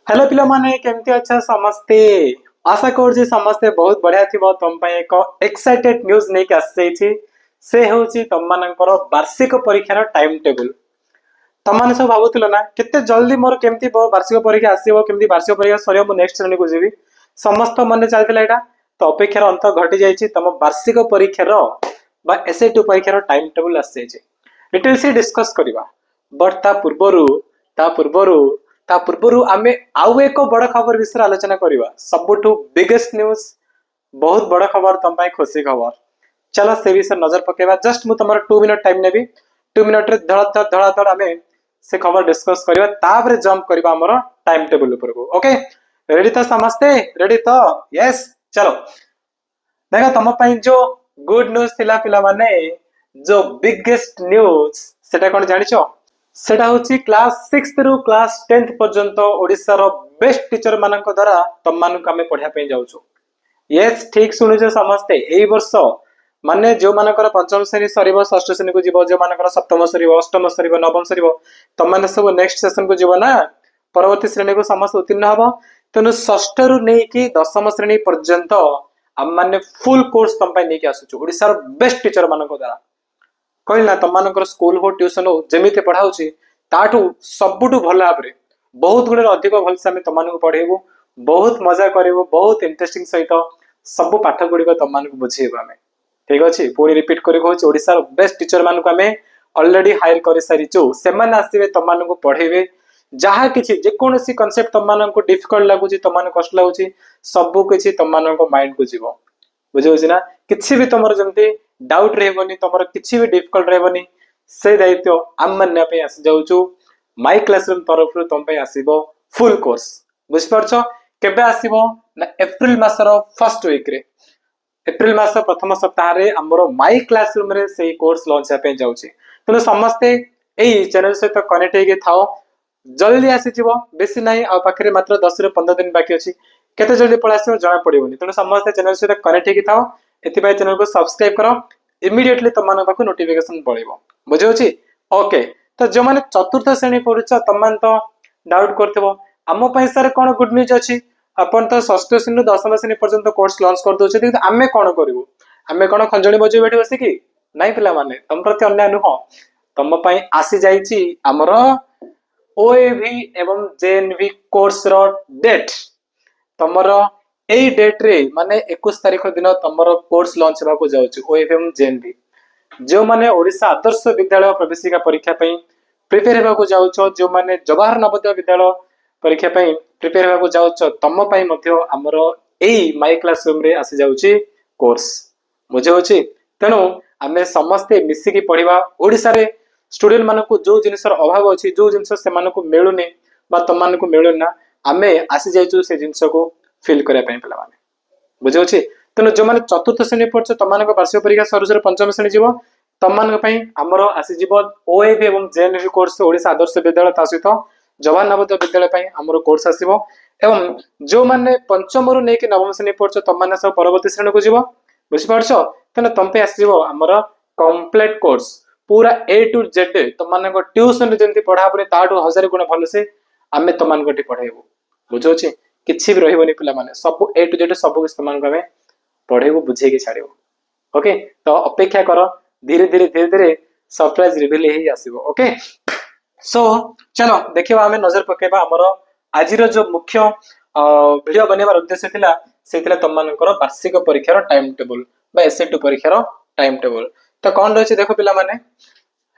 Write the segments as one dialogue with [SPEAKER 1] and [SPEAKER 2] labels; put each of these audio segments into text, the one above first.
[SPEAKER 1] Hello पिला माने केमती अच्छा समस्ते। आशा कर समस्ते बहुत बढ़िया थी तुम एक एक्साइटेड न्यूज नहीं आसी से हूँ तुम मानकर वार्षिक परीक्षार टाइम टेबुल। तुम मैंने सब भावुल ना केते जल्दी मोर केमती वार्षिक परीक्षा आसो केमती वार्षिक परीक्षा सर मु नेक्स्ट श्रेणी को जी समस्त मन चलता यहाँ तो अपेक्षार अंत घटी जाइए तुम वार्षिक परीक्षार एसए2 परीक्षार टाइम टेबुल आसी डिटेल्स डिस्कस करवा बट ता पूर्वर आमे आउ एक बड़ खबर विषय आलोचना करवा सबुठु बिगेस्ट न्यूज बहुत बड़ खबर तुम खुशी खबर। चलो से विषय नजर पकेबा जस्ट मु तुम 2 मिनट टाइम नेबी 2 मिनट रे धड़ आमे से खबर डिस्कस करवा तापर जंप करवा हमर टाइम टेबल ऊपर को। ओके रेडी तो समझते रेडी तो यस चलो देखा तुम जो गुड न्यूज थिला पिला माने जो बिगेस्ट न्यूज सेटा कोन जानिछो सेटा होची क्लास 6 रु क्लास 10th पर्यंत ओडिसा रो बेस्ट टीचर मानक द्वारा तुम मानक आमे पढ़िया पे जाउछो। यस ठीक सुनिछो समझते एई वर्ष माने जो मानकर पंचम श्रेणी सरीब षष्ठ श्रेणी को जीव जो मानकर सप्तम सरीब अष्टम सरीब नवम सरीब तुम माने सब नेक्स्ट सेशन को जीव ना परवर्ती श्रेणी को समस्त उत्तीर्ण हबो तेनु षष्ठ रु नै कि दशम श्रेणी पर्यंत हम माने फुल कोर्स तुम पय नै कि आसुछु ओडिसा रो बेस्ट टीचर मानक द्वारा कहला तुम मानकर स्कूल हो ट्यूशन हो जेमिति पढ़ाउछि ताठू सबुठू भल भाबरे बहुत गुणे अधिक भलसे आमे तुम मानक पढ़ेबो बहुत मजा करबो बहुत इंटरेस्टिंग सहित सब पाठ गुडी तुम मानक बुझेबो आमे ठीक अछि पुणी रिपीट करी कहूँ ओडिसा रो बेस्ट टीचर मानक आमे ऑलरेडी हायर कर सारिछु सेमान आसीबे तुम मानक पढ़ेबे जहा किछि जे कोनोसी कांसेप्ट तुम मानक डिफिकल्ट लागुछि तुम मानक कष्ट लागुछि सब किछि तुम मानक माइंड को जीवो बुझौछि ना किछि भी तुमर जमती डाउट रहबनी तुमर किछि भी डिफिकल्ट रहबनी से दायित्व आम मानना पे आसी जाउछु माय क्लासरूम तरफ रु तुम पे आसीबो फुल कोर्स बुझ परछो केबे आसीबो ना अप्रैल मासर फर्स्ट वीक रे एप्रिल मास प्रथम सप्ताह रे हमरो माय क्लासरूम रे से कोर्स लॉन्च पे जाउछि तने समस्ते एई चैनल सहित कनेक्ट हे थाओ जल्दी आसी जीवो बेसी नाही आ पाखरे मात्र 10 रे 15 दिन बाकी अछि केते जल्दी पळ आसीबो जाना पड़िबोनी तने समस्ते चैनल सहित कनेक्ट हे थाओ एति बाय चैनल को सब्सक्राइब करो इमीडिएटली तमन पाखु नोटिफिकेशन पळिबो बुझौछि। ओके तो जो माने चतुर्थ श्रेणी पढुछ तमन तो डाउट करथबो हमो पय सर कोन गुड न्यूज अछि अपन तो षष्ठ श्रेणी दशम श्रेणी पर्यंत कोर्स लॉन्च कर दोछे कि आमे कोन करिवो आमे कोन खंजणी बजे बैठी बसी कि नाही पिला माने तम प्रति अन्य नुह तम पय आसी जाईची हमरो ओएवी एवं जेएनवी कोर्स रो डेट तमरो एई डेट रे माने 21 तारिख दिन तमरो कोर्स लॉन्च हेबा को जाउची ओएवी एवं जेएनवी जो माने ओडिसा आदर्श विद्यालय प्रवेशिका परीक्षा पय प्रिपेयर हेबा को जाउछो जो माने जवाहर नवोदय विद्यालय परीक्षा पय प्रिपेयर हेबा को जाउछो तम पय मध्य हमरो एई माय क्लासरूम रे आसी जाउची कोर्स बुझौछि तेनु आमे समस्ते मिसी की पढिबा ओडिसा रे स्टूडेंट मानको जो जिनसर अभाव अछि जो जिनस से मानको मिलुने बा तम मानको मिलुना आमे आसी जाइछु से जिनस को फिल करे पय पिला माने बुझौछि तेनु जो माने चतुर्थ श्रेणी पढछ तम मानको वार्षिक परीक्षा सरुसर पंचम श्रेणी जीवो तम मानको पय हमरो आसी जीवो ओएवी एवं जेएनवी कोर्स ओडिसा आदर्श विद्यालय ता सहित जवाहर नवोदय विद्यालय पय हमरो कोर्स आसीबो एवं जो माने पंचम रु नै कि नवम श्रेणी पढछ तम माने सब परवर्ती श्रेणी को जीवो बुझि पारछो तने तम पे आसीबो हमरो कंप्लीट कोर्स पूरा ए टू जेड तम मानको ट्यूशन जेंति पढा परे ताडू 1000 गुण भलो से आमे तम मानको टी पढाइबो बुझौछि किछि भी रहिबोनी पिला माने सब ए टू जेड सब किछ तम मानको हमें पढेबो बुझे के छाड़िबो। ओके तो अपेक्षा करो धीरे धीरे सरप्राइज रिवील ही आसीबो। ओके सो चलो देखिबा हमें नजर पकेबा हमरो आजिरो जो मुख्य वीडियो बनेबार उद्देश्य थिला सेथिला तम मानकर वार्षिक परीक्षार टाइम टेबल बा एसए2 परीक्षार टाइम टेबल तो कोन रहछि देखो पिला माने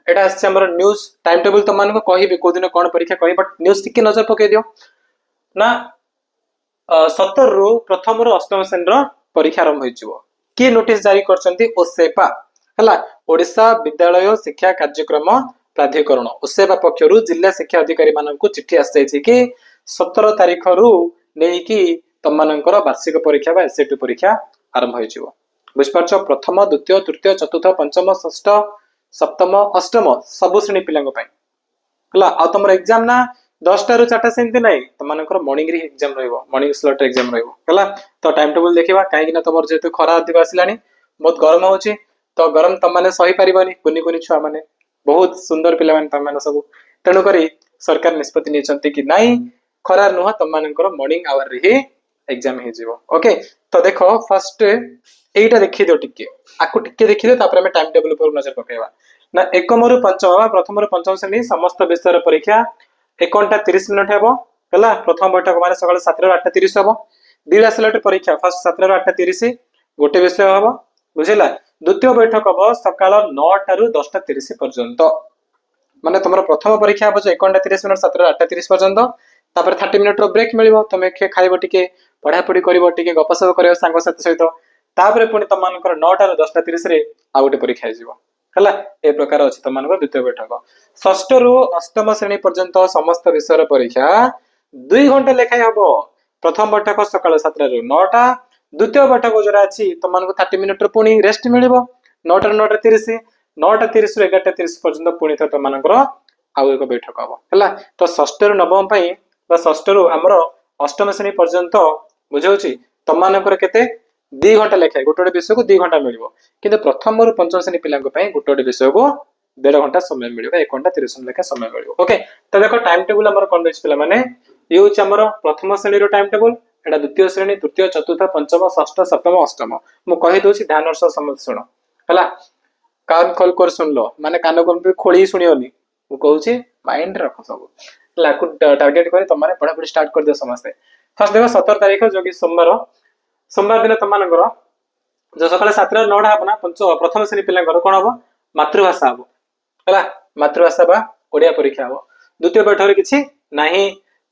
[SPEAKER 1] एटा आछे हमर न्यूज टाइम टेबल तम मानको कहिबे को दिन कोन परीक्षा कहि बट न्यूज टिके नजर पके दियो ना 17 रु प्रथम रु अष्टम श्रेणी रो परीक्षा आरंभ होइछिबो के नोटिस जारी करछंती ओसेपा हला ओडिसा विद्यालय शिक्षा कार्यक्रम प्राधिकरण ओसेपा पक्षरु जिला शिक्षा अधिकारी माननको चिट्ठी आसै छै कि 17 तारिख रु नै कि तम मानकर वार्षिक परीक्षा बा एसए2 परीक्षा आरंभ होइछिबो बुझ परछो प्रथम द्वितीय तृतीय चतुर्थ पंचम षष्ठ सप्तम अष्टम सब श्रेणी पिलांग पय हला आ तमर एग्जाम ना 10 टा रु 4 टा सेंति नै तम मानकर मॉर्निंग रे एग्जाम रहइबो मॉर्निंग स्लॉट एग्जाम रहइबो हला तो टाइम टेबल देखिबा काहे कि ना तमर जेतु खरा अधिक आसिलानी बहुत गरम होछि तो गरम तम माने सही परिबनी कुनी कुनी छुआ माने बहुत सुंदर पिला माने तम माने सब तेनु करी सरकार निष्पत्ति निचंती कि नाही खरार नुह तुम मानकर मॉर्निंग आवर रे ही एग्जाम हे जीवो ओके। तो देखो फर्स्ट एटा देखि दियो टिके आकु टिके देखि दियो तापर हम टाइम टेबल ऊपर नजर पकेबा ना एकम रु पंचम प्रथम रु पंचम श्रेणी समस्त विषय परीक्षा 1 घंटा 30 मिनिट हेबो हला। प्रथम बैठक माने सकाळ 7 रु 8:30 हेबो। दिला स्लॉट परीक्षा फर्स्ट 7 रु 8:30 गोटे विषय हेबो बुझिला। द्वितीय बैठक हम सकाळ 9 रु 10:30 पर्यंत माने तुमरो प्रथम परीक्षा हम 1 घंटा 30 मिनिट 7 रु 8:30 पर्यंत तापर 30 मिनिट रो ब्रेक मिलिबो तुमे खाइबो टिके पढ़ा पढ़ी करिवो टिके गपसप करिवो सांग साथी सहित तापर पुणी तुम मानकर 9 रु 10:30 रे आ गोटे परीक्षा हेजिवो हला। ए प्रकार अछि तुम मानकर द्वितीय बैठक। षष्ठ रु अष्टम श्रेणी पर्यंत समस्त विषय परीक्षा 2 घंटा लेखाय हबो। प्रथम बैठक सकाळ 7 रु 9टा द्वितीय बैठक जरा अछि तुम मानको 30 मिनिट रो पुणी रेस्ट मिलिबो 9 रु 9:30 9:30 रु 11:30 पर्यंत पुणी तुम मानकर आउ एक बैठक हबो हला। तो षष्ठ रु नवम पई बा षष्ठ रु हमरो अष्टम श्रेणी पर्यंत बुझौछि तुम मानकर केते 2 घंटा लेखाय गोटे विषय को 2 घंटा मिलिबो किंतु प्रथम रु पंचम श्रेणी पिलांको पई गोटे विषय को 1.5 घंटा समय मिलिबो 1 घंटा 30 मिनिट लेखा समय मिलिबो ओके। तो देखो टाइम टेबल हमर कोन देछ पिला माने ये होछ हमर प्रथम श्रेणी रो टाइम टेबल एटा द्वितीय श्रेणी तृतीय चतुर्थ पंचम षष्ठ सप्तम अष्टम मु कहि दोछि ध्यान से समझ सुनो हला। कान खोल कर सुन लो माने कान को भी खोली सुनियोनी मु कहूछि माइंड रखो सब हला को टारगेट करे तुम माने पढ़ा पढ़ी स्टार्ट कर दियो समस्त। फर्स्ट देखो 17 तारीख जो कि सोमवार दिन तुम मानकर जो सकाळ 7 रु 9 हबना प्रथम श्रेणी पिलांकर कोन हबो मातृभाषा हबो हला। मातृभाषा बा ओडिया परीक्षा हबो। द्वितीय बैठक रे किछि नाही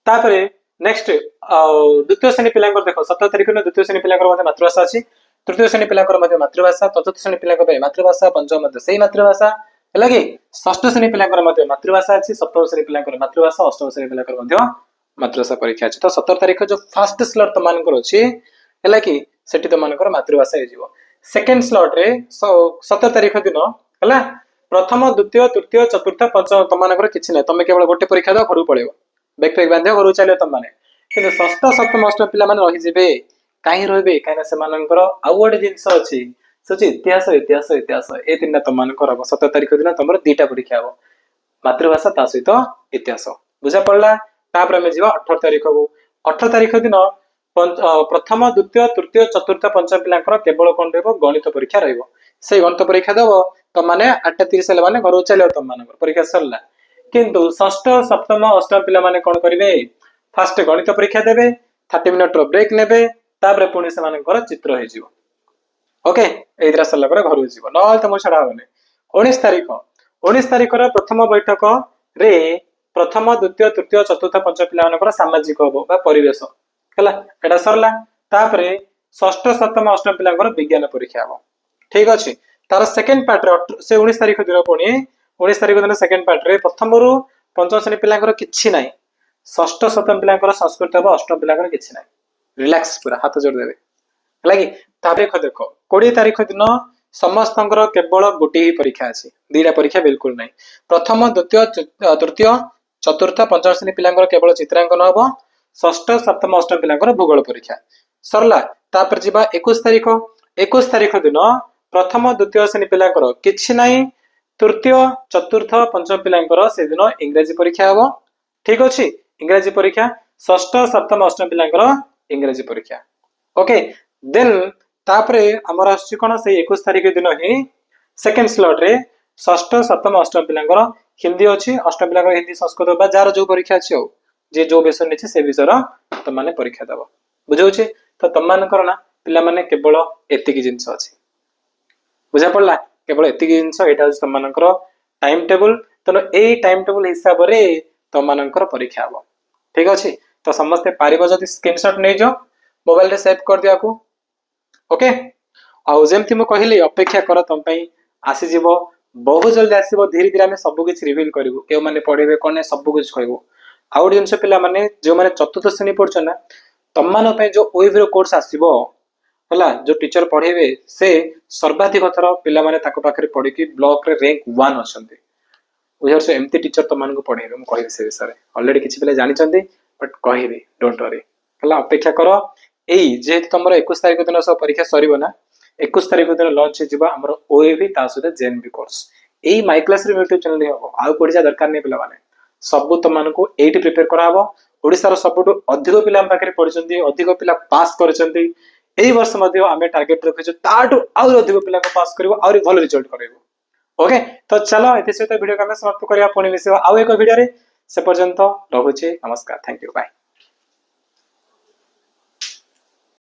[SPEAKER 1] तापरे नेक्स्ट द्वितीय श्रेणी पिलांकर देखो 17 तारीख न द्वितीय श्रेणी पिलांकर मध्ये मातृभाषा अछि तृतीय श्रेणी पिलांकर मध्ये मातृभाषा चतुर्थ श्रेणी पिलांकर मध्ये मातृभाषा पंचम मध्ये सेही मातृभाषा हला कि षष्ठ श्रेणी पिलांकर मध्ये मातृभाषा अछि सप्तम श्रेणी पिलांकर मातृभाषा अष्टम श्रेणी पिलांकर मध्ये मातृभाषा परीक्षा अछि। तो 17 तारीख जो फर्स्ट स्लॉट तो मानकर अछि हला कि सेठी तो मानकर मातृभाषा हे जीवो। सेकंड स्लॉट रे 17 तारीख दिन हला प्रथम द्वितीय तृतीय चतुर्थ पंचम तुम मानकर किछि नै तुम केवल गोटे परीक्षा दो घर पळेबो बैक पैक बांधियो घर चलियो तुम माने किंतु षष्ठ सप्तम अष्टम पिला माने रहि जेबे काहे रहबे काहे से मानकर आउ गोटे जिंस अछि सोची इतिहास इतिहास इतिहास ए तीनटा तुम मानकर 17 तारीख दिन तुमर दुईटा परीक्षा हबो मातृभाषा ता सहित इतिहास बुझा पड़ला। तापर हम जीवा 18 तारीख को 18 तारीख दिन प्रथम द्वितीय तृतीय चतुर्थ पंचम पिलांकर केवल कोन रहबो गणित परीक्षा रहबो से गणित परीक्षा दबो तुम माने 8:30 हेले माने घर चलियो तुम मानकर परीक्षा सरला। किंतु षष्ठ सप्तम अष्टम पिला माने कोन करिवे फास्ट गणित परीक्षा देबे 30 मिनिट रो ब्रेक नेबे तापर पुणी से मानकर चित्र हे जीवो ओके। एइद्रा सरला पर घर जीवो न त मो छडा होने 19 तारीख रो प्रथम बैठक रे प्रथम द्वितीय तृतीय चतुर्थ पंचम पिला मानकर सामाजिक हबो बा परिवेश हला एटा सरला। तापरे षष्ठ सप्तम अष्टम पिलांकर विज्ञान परीक्षा हबो ठीक अछि। तार सेकंड पार्ट रे से 19 तारीख दिन पुणी 19 तारीख दिन सेकंड पार्ट रे प्रथम रु पंचम श्रेणी पिलांकर किछि नाही षष्ठ सप्तम पिलांकर संस्कृत हबो अष्टम पिलांकर किछि नाही रिलैक्स पूरा हाथ जोड़ देबे हला कि। तापरे देखो 20 तारीख दिन समस्तंकर केवल गोटे ही परीक्षा अछि दीटा परीक्षा बिल्कुल नाही प्रथम द्वितीय तृतीय चतुर्थ पंचम श्रेणी पिलांकर केवल चित्रांकन हबो षष्ठ सप्तम अष्टम पिलांकर भूगोल परीक्षा सरला। तापर जिबा 21 तारीख दिन प्रथम द्वितीय श्रेणी पिलांकर किछि नाही तृतीय चतुर्थ पंचम पिलांकर से दिन इंग्रजी परीक्षा हबो ठीक अछि। इंग्रजी परीक्षा षष्ठ सप्तम अष्टम पिलांकर इंग्रजी परीक्षा ओके। देन तापरे हमर आछि कोन से 21 तारीख दिन ही सेकंड स्लॉट रे षष्ठ सप्तम अष्टम पिलांकर हिंदी अछि अष्टम पिलांकर हिंदी संस्कृत बा जार जो परीक्षा अछि जे जो विषय नेछि से विषय तुम माने परीक्षा दबो बुझौछि। तो तुम मानकर ना पिला माने केवल एतिकी जिंस अछि बुझा पड़ला केवल एतिकी जिंस एटा तुम मानकर टाइम टेबल तो ए टाइम टेबल हिसाब रे तुम मानकर परीक्षा हबो ठीक अछि। तो समस्त पारिबो जदि स्क्रीनशॉट नै जो मोबाइल रे सेव कर दिया को ओके। आउ जेमति मु कहिली अपेक्षा कर तुम पई आसी जीवो बहुत जल्दी आसीबो धीरे धीरे हम सब कुछ रिवील करिवो के माने पढिबे कोने सब कुछ कहबो। आउ जिनसे पिला माने जो माने चतुर्थ श्रेणी पढ़छ ना तुम मान पे जो ओइव कोर्स आसीबो हला जो टीचर पढेबे से सर्वाधिक थर पिला माने ताको पाखरे पढि कि ब्लॉक रे रैंक 1 अछंती उजर से एमती टीचर तो मान को पढेबे हम कहि से विषय ऑलरेडी किछि पिला जानि चंदी बट कहिबे डोंट वरी हला अपेक्षा करो एई जे तमरो 21 तारिख दिन सब परीक्षा सरीबो ना 21 तारिख दिन लॉन्च जिबा हमरो ओएवी ता सुदे JNB course AE my class रे यूट्यूब चैनल हे हो आ कोडी जा दरकार नै पिला माने सब तुम मान को 8 प्रिपेयर कराबो ओडिशार सबुठु अधिक पिला हम पाखरे पढिचंती अधिक पिला पास करचंती एई वर्ष मध्ये आमे टार्गेट रखिछु ताटु आउर अधिक पिला को पास करबो आउर भल रिजल्ट करबो ओके तो चलो एते सहित वीडियो को समाप्त करिया पुणी मिसिबा आउ एक वीडियो रे से पर्यंत रहुछि नमस्कार थैंक यू बाय।